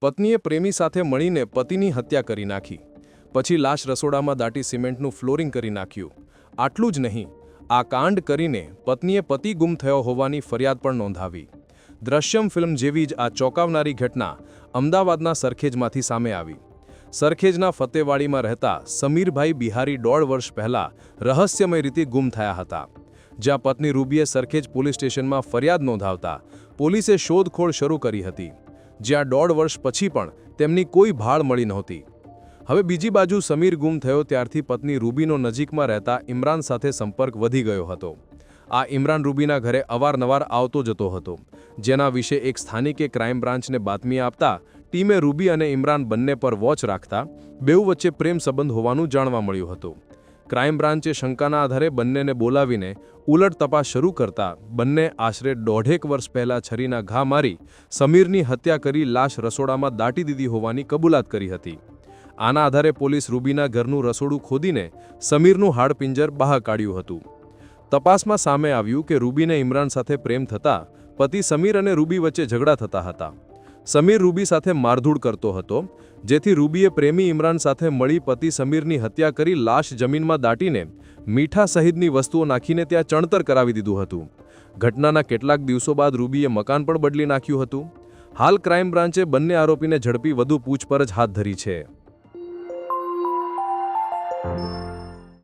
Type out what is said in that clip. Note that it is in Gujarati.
પત્નીએ પ્રેમી સાથે મળીને પતિની હત્યા કરી નાખી. પછી લાશ રસોડામાં દાટી સિમેન્ટનું ફ્લોરિંગ કરી નાખ્યું. આટલું જ નહીં, આ કાંડ કરીને પત્નીએ પતિ ગુમ થયો હોવાની ફરિયાદ પણ નોંધાવી. દ્રશ્યમ ફિલ્મ જેવી જ આ ચોંકાવનારી ઘટના અમદાવાદના સરખેજમાંથી સામે આવી. સરખેજના ફતેવાડીમાં રહેતા સમીરભાઈ બિહારી 1.5 વર્ષ પહેલા રહસ્યમય રીતે ગુમ થયા હતા. જ્યાં પત્ની રૂબીએ સરખેજ પોલીસ સ્ટેશનમાં ફરિયાદ નોંધાવતા પોલીસે શોધખોળ શરૂ કરી હતી. જ્યાં 1.5 વર્ષ પછી પણ તેમની કોઈ ભાળ મળી નહોતી. હવે બીજી બાજુ સમીર ગુમ થયો ત્યારથી પત્ની રૂબીનો નજીકમાં રહેતા ઇમરાન સાથે સંપર્ક વધી ગયો હતો. આ ઇમરાન રૂબીના ઘરે અવારનવાર આવતો જતો હતો, જેના વિશે એક સ્થાનિકે ક્રાઇમ બ્રાન્ચને બાતમી આપતા ટીમે રૂબી અને ઇમરાન બંને પર વોચ રાખતા બેઉ વચ્ચે પ્રેમ સંબંધ હોવાનું જાણવા મળ્યું હતું. ક્રાઇમ બ્રાન્ચે શંકાના આધારે બંનેને બોલાવીને ઉલટ તપાસ શરૂ કરતા બંને આશરે 1.5 વર્ષ પહેલા છરીના ઘા મારી સમીરની હત્યા કરી લાશ રસોડામાં દાટી દીધી હોવાની કબૂલાત કરી હતી. આના આધારે પોલીસ રૂબીના ઘરનું રસોડું ખોદીને સમીરનું હાડપિંજર બહાર કાઢ્યું હતું. તપાસમાં સામે આવ્યું કે રૂબીને ઇમરાન સાથે પ્રેમ થતા પતિ સમીર અને રૂબી વચ્ચે ઝઘડા થતા હતા. સમીર રૂબી સાથે મારધૂડ કરતો હતો, જેથી રૂબીએ પ્રેમી ઇમરાન સાથે મળી પતિ સમીરની હત્યા કરી લાશ જમીનમાં દાટીને મીઠા સહિતની વસ્તુઓ નાખીને ત્યાં ચણતર કરાવી દીધું હતું. ઘટનાના કેટલાક દિવસો બાદ રૂબીએ મકાન પણ બદલી નાખ્યું હતું. હાલ ક્રાઇમ બ્રાન્ચે બંને આરોપીને ઝડપી વધુ પૂછપરછ હાથ ધરી છે.